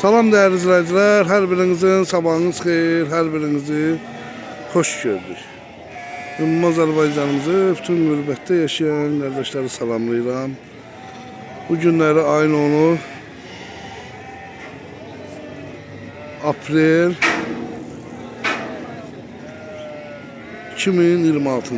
Salam değerli izleyiciler, her birinizin sabahınız xeyir, her birinizi hoş gördük. Ümumi Azərbaycanımızı bütün qürbətdə yaşayan kardeşleri salamlayıram. Bu günləri ayın 10'u Aprel 2026.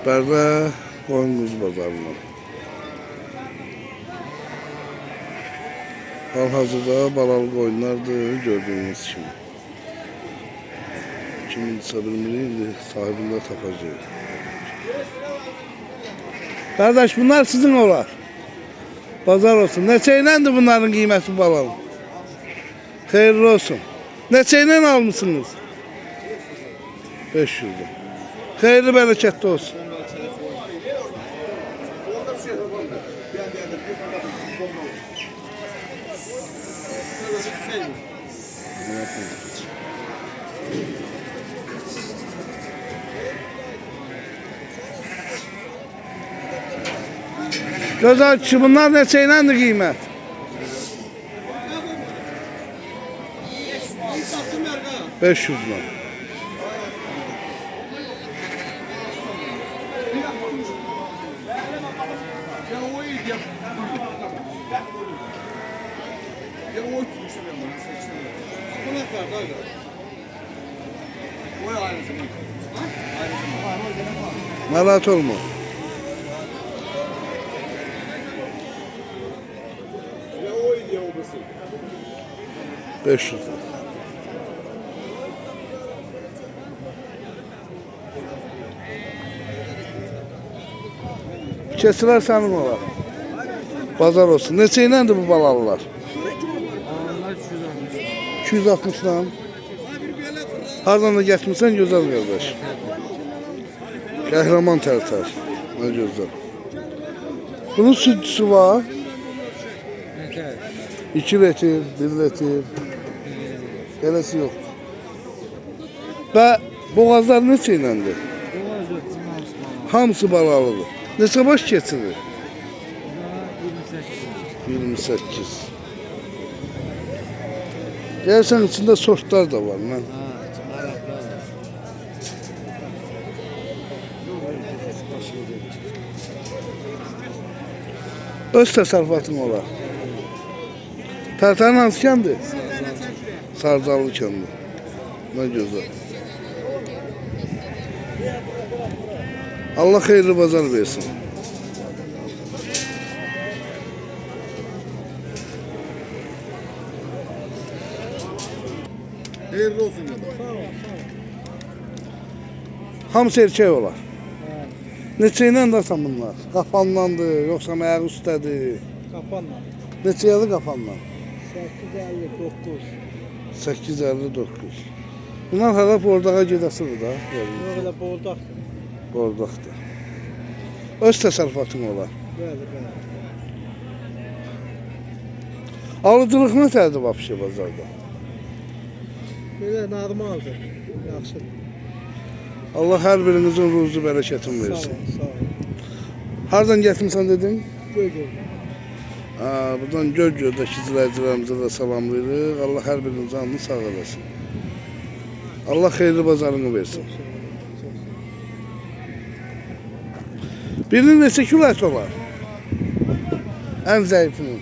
Bərdə Qoyun Quzu Bazarına. Hal-hazırda balalı qoyunlardır, gördüğünüz kimi. Kimsə bilmirik, sahibində tapacaq. Kardeş, bunlar sizin olar. Bazar olsun. Neçə iləndir bunların qiyməti balalı? Xeyirli olsun. Neçə ilən almışsınız? 500'də. Xeyirli bərəkətli olsun. Gözəl kişi, bunlar neçə iləndir qiymət? 500 lira. Narahat olma. $500. Keçilər sənin olar. Bazar olsun. Neçə iləndir bu balalılar? 260 lan. Hardan da getmirsən gözəl qardaş. Qəhrəman tərtər. Nə gözəl. Bunun südçüsü var. 2 litre, 1 litre. Belası yok. Və boğazlar neçə iləndir? Hamısı balalıdır. Neçə baş keçirir? 28. Gəlsən içində sortlar da var lan. Öz təsərrüfatın olar. Tərtərin hansı kəndi? Sardalı kəndi. Ne güzel. Allah xeyirli bazar versin. Hayırlı olsun ya da. Hamısı erkek olar. Neçə ilə də bunlar? Qapanlandı, yoxsa ayaq üstədir? Kapanla. Neçə yalı qapanlan? 859. 859. Bunlar hələ bordağa gedəsidir da. Yok öyle boğuldak. Bordaqdır. Öz təsərrüfatın olar. Böyle böyle. Alıcılıq nətədir vəbşi bazarda? Böyle normaldir. Yaxşı. Allah hər birinizin ruzu bərəkətini Sağ versin. ol, sağ ol. Hardan gətirmisən dedin? Gögöl. Buradan Göl-Göl'dəki izləyicilərimizə də salamlayırıq. Allah hər birinin canını sağ eləsin. Allah xeyirli bazarını versin. Çok sağ ol. Çok sağ ol. Birinin neçə kilo ət olar? Ən zəifinin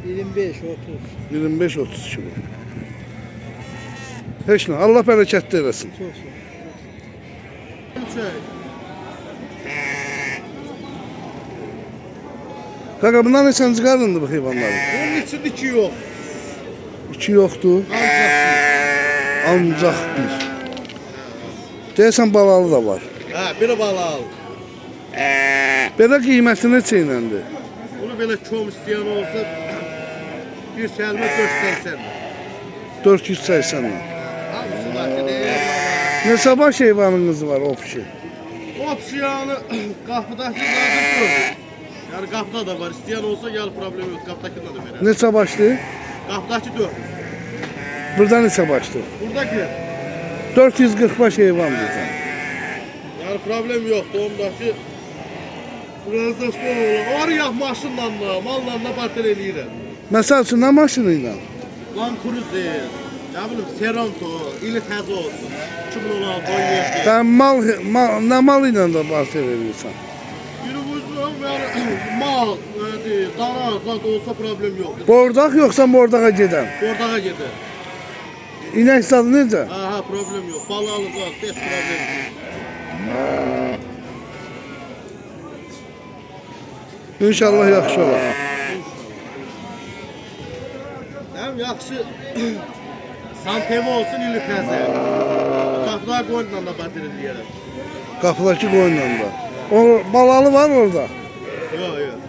25-30. 25-30 kilo. Heç nə, Allah bərəkətli eləsin. Çok sağ ol. Qaqa, bunlar neçənci qarındır bu heyvanların? Bunun içinde 2 yok. 2 yoxdur, Ancak ancaq bir. Deyəsən balalı da var. Ha, biri bala al. Belə qiyməti neçə iləndir? Bunu böyle kom isteyen olsa bir kəlmə 480. 480 lira. Hamısı da değil. Neçə baş heyvanınız var o pişi? Opsiyonu kapıdaki zaten gördük. Yani kapıda da var. İsteyen olsa gel problem yok. Kapıdakinde de verir. Neçə başlı? Kapıdaki 400. Burada neçə başlı? Buradaki 440 baş heyvan bizden. yani problem yoktu. Ondaki biraz da spor olur. Var ya maşınla da, malla da partner eləyirəm. Məsəl üçün nə maşını ilə? Land Cruiser, ne bileyim Seranto, ili təzə olsun. 2016 17. Sen ne mal ile de parça veriyorsan? Yürü buzluğum yani mal, dana, zat olsa problem yok. Bordak yoksa bordağa giden. Ordağa gedir. İnek zadı necə? Ha problem yok. Balalı zat, heç problem yok. İnşallah yaxşı olar. Hem yaxşı Santevo olsun ili təzə. Qapılar qoyunla da batırır deyərəm. Qapıdakı qoyunla da. O balalı var orada. Yok yok.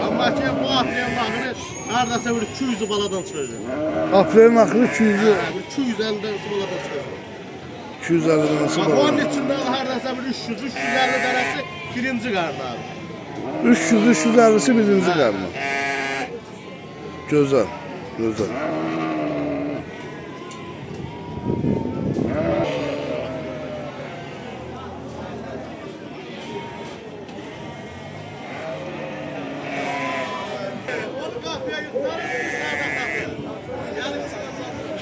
Amma ki bu atlayan baxırı hardasa bir 200 baladan çıxacaq. Aprelin axırı 200 Ha, bir 250-dən baladan çıxacaq. 250 nasıl Bax onun balalı? içində hardasa bir 300-350 dənəsi birinci qarın abi. 300-350'si birinci qarma. Gözəl, gözəl. Onu qapıya yutarım, bir sağda satır. Yarım saat satır.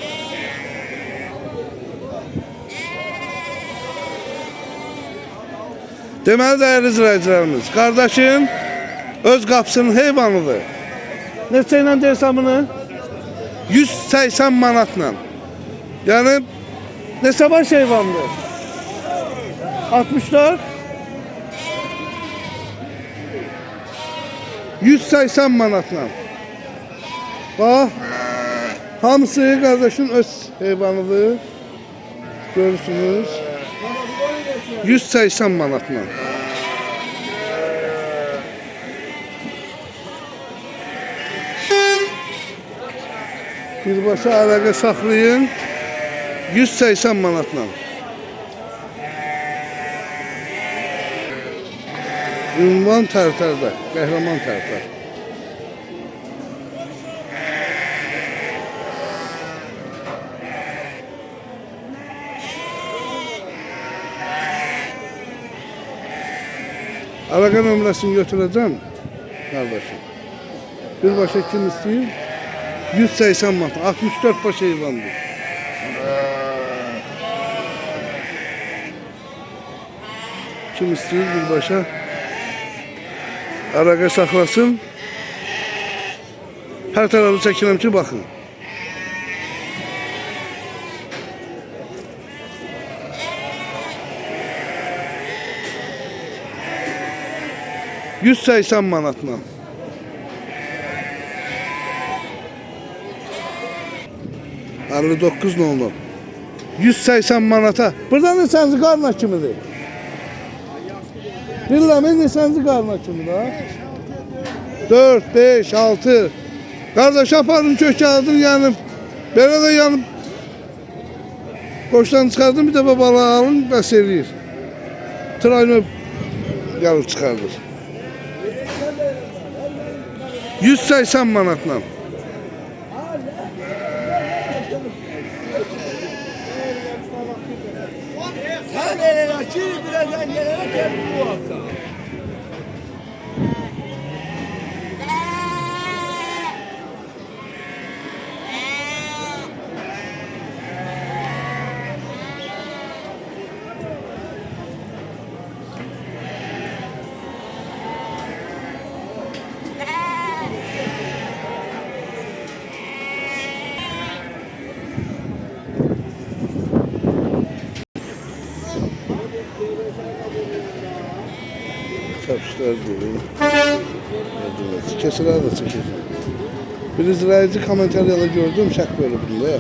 Deməli dəyərli izləyicilərimiz, qardaşın öz qapısının heyvanıdır. Neçə ilə deyirsən bunu? 180 manatla. Yəni neçə baş heyvandır? 64 180 manatla. Bax, hamısı qardaşın öz heyvanıdır. Görürsünüz. 180 manatla. Birbaşa əlaqə saxlayın. 180 manatla. Ünvan tərtərdə, qəhrəman tərtər. Əlaqə nömrəsini götürəcəm, qardaşım. Birbaşa kim istəyir? 180 manat, 64 baş heyvandır. Kim istəyir birbaşa? Əlaqə saxlasın. Hər tərəfı çəkirəm ki, baxın. $180 manatla. $59 oldu. 180 manata. Burada neçənci qarna kimidir? Billəmin neçənci qarna kimidir ha? 4, 5, 6. Qardaş apardım kökəldim yanım. Belə də yanım. Qoşdan çıxardım bir dəfə balığı alın bəs eləyir. Traynöp gəlib çıxardır. 180 manatla. Sen elene ki birazdan gelene gel bu hafta. Kapışlar dedim. Keseler de çekeceğim. Bir izleyici komentarlarda gördüm şak böyle bunda ya.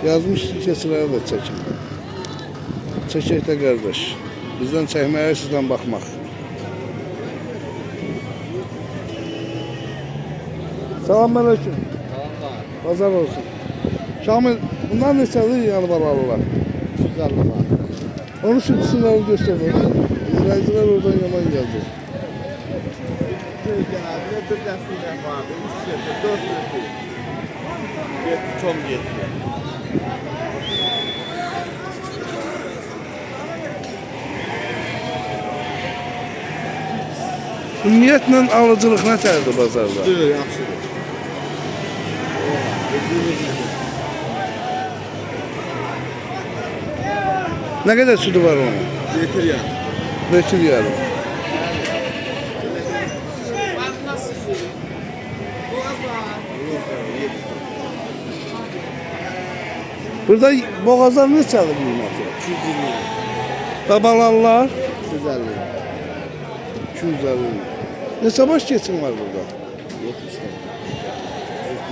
Yazmış ki keseler de çekin. Çekek de kardeş. Bizden çekmeye sizden bakmak. Selamünaleyküm. Pazar olsun. Şamil bunlar ne çalıyor yani balalılar? 150 var. Onun sütüsünleri gösterelim. İzleyiciler oradan yaman geldi. Genelde bir dəstəyə vardı, 3 yerdə, 4 yerdə. 7, çox 7. Ümumiyyətlə alıcılıq nə tərdir bazarda? Yaxşıdır. Ne kadar sütü var onun? Getir ya. Metil yarım. Burada boğazlar ne çalır kıymeti? 220. Babalarlar 250. 250. Ne savaş geçim var burada? 70 lira.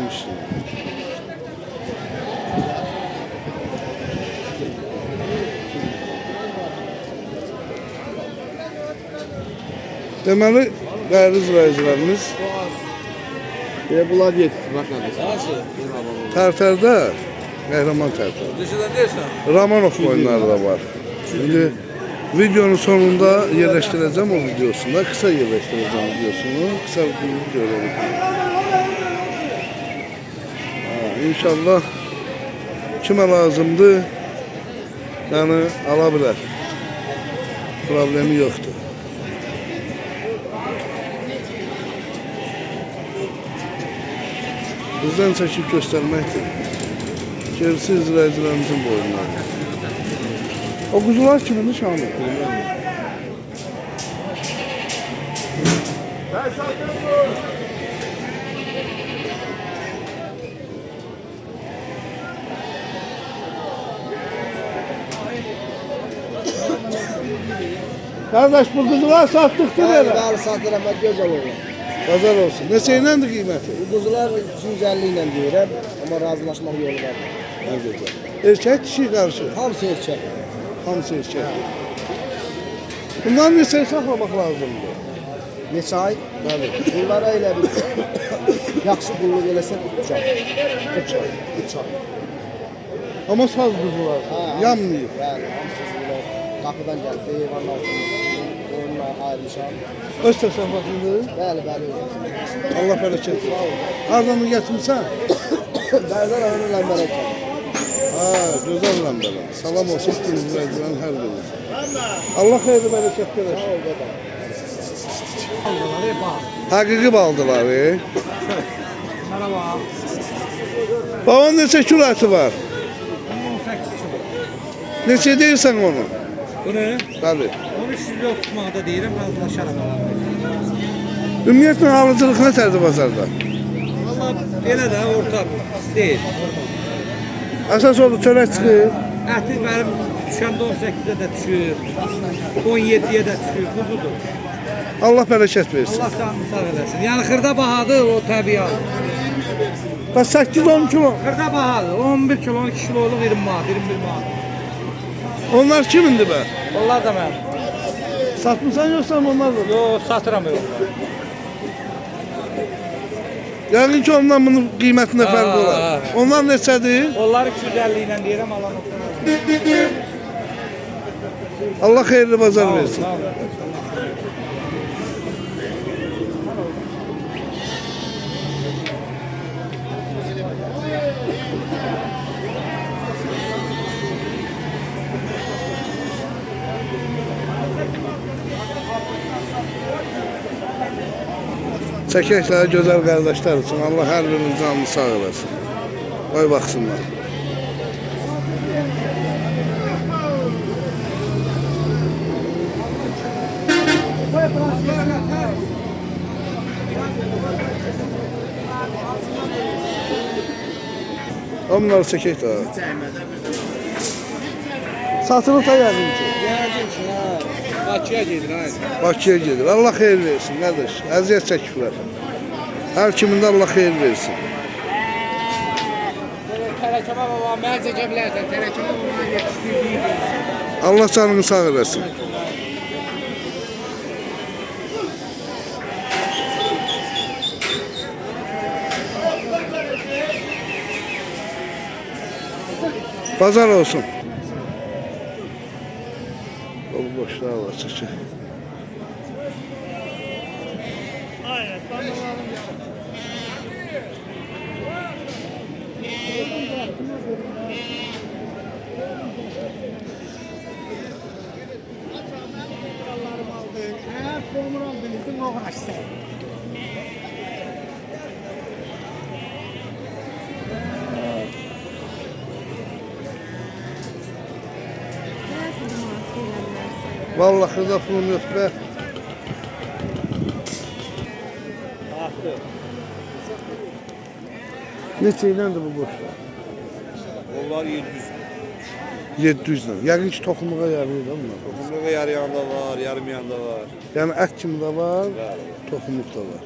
70 lira. Deməli, değerli izləyicilərimiz, Bunlar getir. Bak kardeşim. Tərtərdə, Qəhrəman Tərtər, Ramanov oyunları da var. Şimdi videonun sonunda yerleştireceğim o videosunda, kısa yerleştireceğim videosunu, kısa bir video olacak. İnşallah kime lazımdı, yani alabilir. Problemi yoktur. Bizden çekip göstermektir. Gerisi izleyicilerimizin boyunları. O kuzular kimin Şamil? Kardeş bu kuzular sattık değil mi? Bağlı satıram, güzel olur. Pazar olsun. Ne şeyindendir kıymeti? Bu kuzular 250 ile diyorum ama razılaşmak yolu var. Ne güzel. Erkek kişi karşı. Hamısı erkek. Hamısı erkek. Bunlar neçə saxlamaq lazımdır? Neçə ay? Bəli. Bunlara elə bir yaxşı qulluq eləsən 3 ay. 3 ay. 3 ay. Amma saz quzular. Yanmayıb. Bəli, hamısı suyla qapıdan gəldi, eyvanın altında. Onunla ayrılmışam. Öz təsərrüfatındır. Bəli, bəli. Allah bərəkət versin. Hardan gətirmisən? Bərzən ağını ləmbərək. Ha, gözəl ləmbələr. Salam olsun izləyicilərin hər biri. Allah xeyirli bərəkət versin. Həqiqi baldılar. Merhaba. Babanın neçə kilo əti var? 18 kilo. Neçə deyirsən onu? Bunu Bəli. 1330 manata deyirəm, razılaşaram alamı. Ümumiyyətlə alıcılıq nə tərdir bazarda? Valla belə də orta deyil. Əsas oldu çörək çıxır. Əti mənim düşəndə 18-də də düşür, 17-yə də düşür, quzudur. Allah bərəkət versin. Allah canını sağ eləsin. Yəni xırda bahadır o təbiat. Bax 8-10 kilo. Xırda bahadır, 11 kilo, 12 kiloluq 20 manat, 21 manat. Onlar kimindir be? Onlar da mənim. Satmısan yoxsa onlar da? Yox, satıram yox. Yəqin ki ondan bunun qiymətində fərq Ha, olar. ha. Onlar neçədir? Onlar 250 ilə deyirəm, alan Allah xeyirli bazar versin. Sağ ol. Çəkəklər gözəl qardaşlar üçün Allah hər birinin canını sağ eləsin. Qoy baxsınlar. Onları çəkək də. Satılıb da yəqin ki. Gəldim ki, ha. Bakıya gedir, hayır. Bakıya gedir. Allah xeyir versin qardaş. Əziyyət çəkiblər. Hər kimində Allah xeyir versin. Tərəkəmə baba, mən çəkə bilərsən, tərəkəmə baba yetişdirdiyi. Allah canını sağ eləsin. Pazar olsun. Dolu boşluğa var çəkək. Vallahi da pulum yok be. Arttı. Neçə iləndir bu boşlar? Onlar 700. 700 ilə. Yəqin ki, toxumluğa yarayır da bunlar. Bunlara yarayan da var, yaramayan da var. Yəni ət kimi də var, toxumluq da var.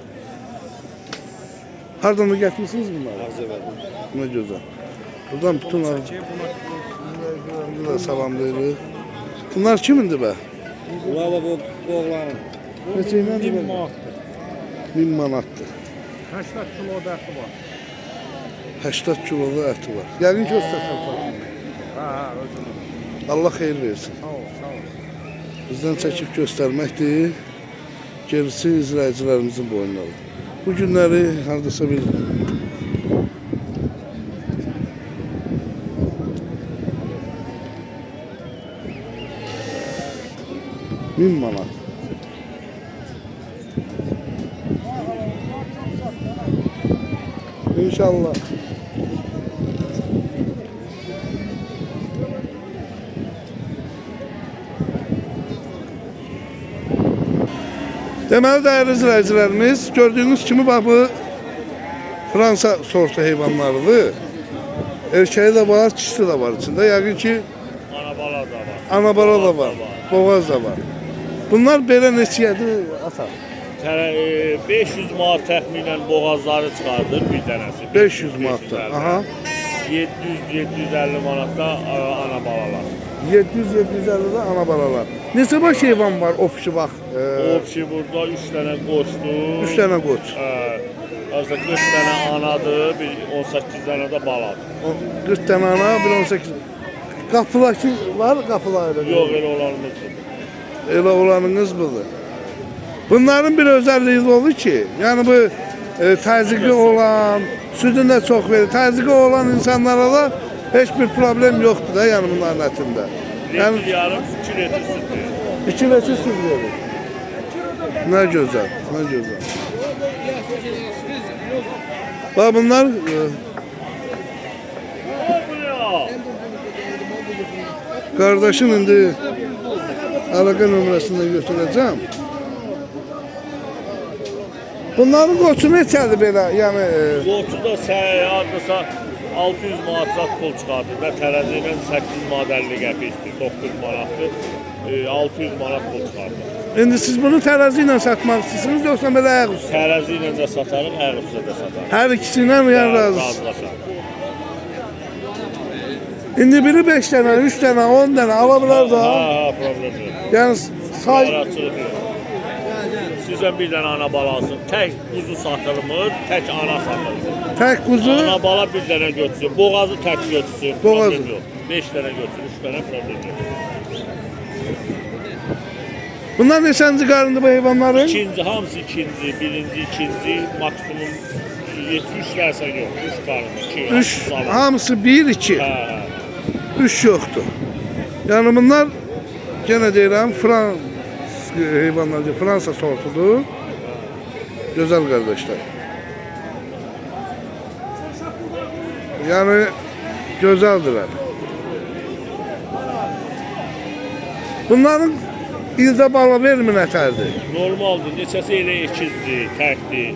Hardan da gətirmisiniz bunları? Ağzəbədi. Ne güzel. Buradan bütün ağzına salamlayırıq. Bunlar kimindir be? Bunlar da bu oğlanın. Neçə iləndir be? 1000 manatdır. 80 kilo dəxli var. 80 kiloda əti var. Yəqin ki, öz təsərrüfatı. Ha, özünün. Allah xeyir versin. Sağ ol, sağ ol. Bizdən çəkib göstərməkdir. Gerisi izləyicilərimizin boyundadır. Bu günləri hardasa bir 1000 manat. İnşallah. Deməli dəyərli izləyicilərimiz, gördüyünüz kimi bax bu Fransa sortu heyvanlarıdır. Erkeği de var, çişi de var içinde. Yəqin ki Anabala da var. anabala da var, boğaz da var. Bunlar belə neçəyədir ata? 500 manat təxminən boğazları çıxardır bir dənəsi. 500 manatdan. Aha. 700-750 manatda ana balalar. 700-750 də ana balalar. Neçə baş heyvan var opşu bax? Opşi burada 3 dənə qoçdur. 3 dənə qoç. Azda 40 dənə anadır, bir 18 dənə də baladır. 40 dənə ana, bir 18. Qapıdakı var, qapılar elə. Yox, elə olanımız. Elə olanınız budur. Bunların bir özelliği oldu ki, yani bu təzyiqi olan, sütünü də çox verir. Təzyiqi olan insanlara da heç bir problem yoxdur da yani bunların ətində. Yani Litr yarım 2 litr süt verir. 2 litr süt verir. Ne güzel, ne güzel. Bak bunlar kardeşin indi əlaqə nömrəsindən götürəcəm. Bunların qoçu neçədir belə? Yəni Qoçu da hardasa 600 manat pul çıxardır və tərəzi ilə 8 manat 50 qəpikdir, 9 manatdır, 600 manat pul çıxardır. indi siz bunu tərəzi ilə satmaq istəyirsiniz yoxsa belə ayaq üstə? Tərəzi ilə də satarıq, ayaq üstə də satarıq. Hər ikisi ilə yəni razısınız. Razılaşaq. İndi biri 5 dənə, 3 dənə, 10 dənə ala bilər da. Ha, problem yox. Yəni say Yaratçılıq yox. Sizdən bir dənə ana bala alsın. Tək quzu satılmır, tək ana satılır. tək quzu, Ana bala bir dənə götürsün, boğazı tək götürsün. Boğazı. Problem yox. 5 dənə götürsün, 3 dənə problem yox. bunlar neçənci qarındır bu heyvanların? İkinci, hamısı ikinci, birinci, ikinci, maksimum 73 dərsə yox. 3 qarnı, 2, 3, hamısı 1, 2. Hə, 3 yoxdur. Yəni bunlar yenə deyirəm heyvanlar, Fransa sortudur. Gözəl qardaşlar. Yəni gözəldirlər. Bunların ildə bala vermir nətərdir? normaldır. Neçəsi elə ikizdir, təkdir.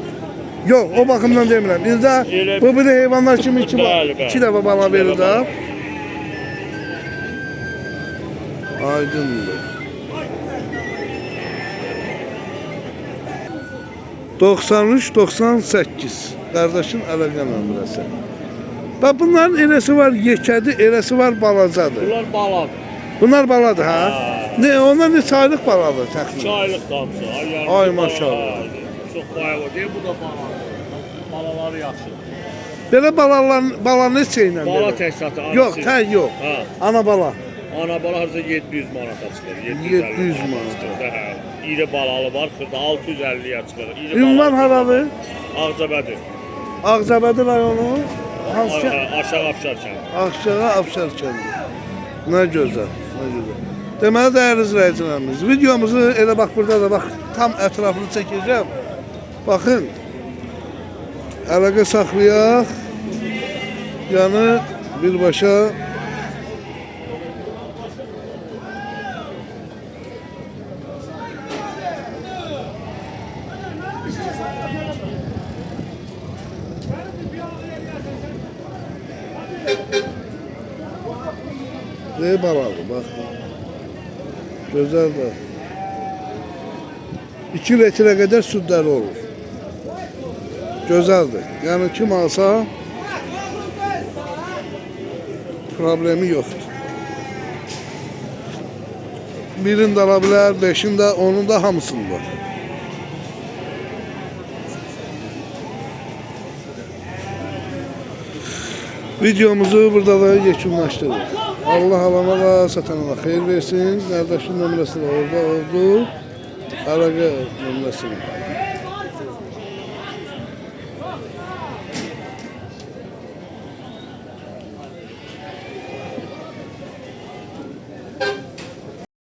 Yox, o baxımdan demirəm. İldə Elə- bu bir heyvanlar kimi Bəli, bəli. 2 dəfə bala İki verir dəfə də. bala. Aydındır. 93-98 qardaşın əlaqə nömrəsi. Bax bunların eləsi var yekədi, eləsi var balacadır. Bunlar baladır. Bunlar baladır ha? Ha. Ne, onlar neçə aylıq baladır 2 təxminən? aylıq damsı. Ay, maşallah. Çox bayaq o deyil, bu da baladır. Balaları yaxşı. Belə bala neçə ilə? Bala verir? tək satı. Yox, tək yox. Ha. Ana bala. Ana bala harca 700 manata çıxır. 700 manata. Hə. İri balalı var, xırda 650-yə çıxır. İri Ünvan balalı- haralı? Ağcabədi. Ağcabədi rayonu. Hansı? Aşağı Afşar kəndi. Aşağı Afşar kəndi. Nə gözəl, nə gözəl. Deməli dəyərli izləyicilərimiz, videomuzu elə bax burada da bax tam ətrafını çəkəcəm. Baxın. Əlaqə saxlayaq. Yəni birbaşa Ne balalı bak. Güzel de. 2 litre kadar sütleri olur. Güzeldir. Yani kim alsa problemi yoktur. Birinde alabilir, 5'inde, 10'unda, hamısında. Videomuzu burada da yekunlaşdırırıq. Allah alana da satana da xeyir versin. Qardaşın nömrəsi də orada oldu. Əlaqə nömrəsini.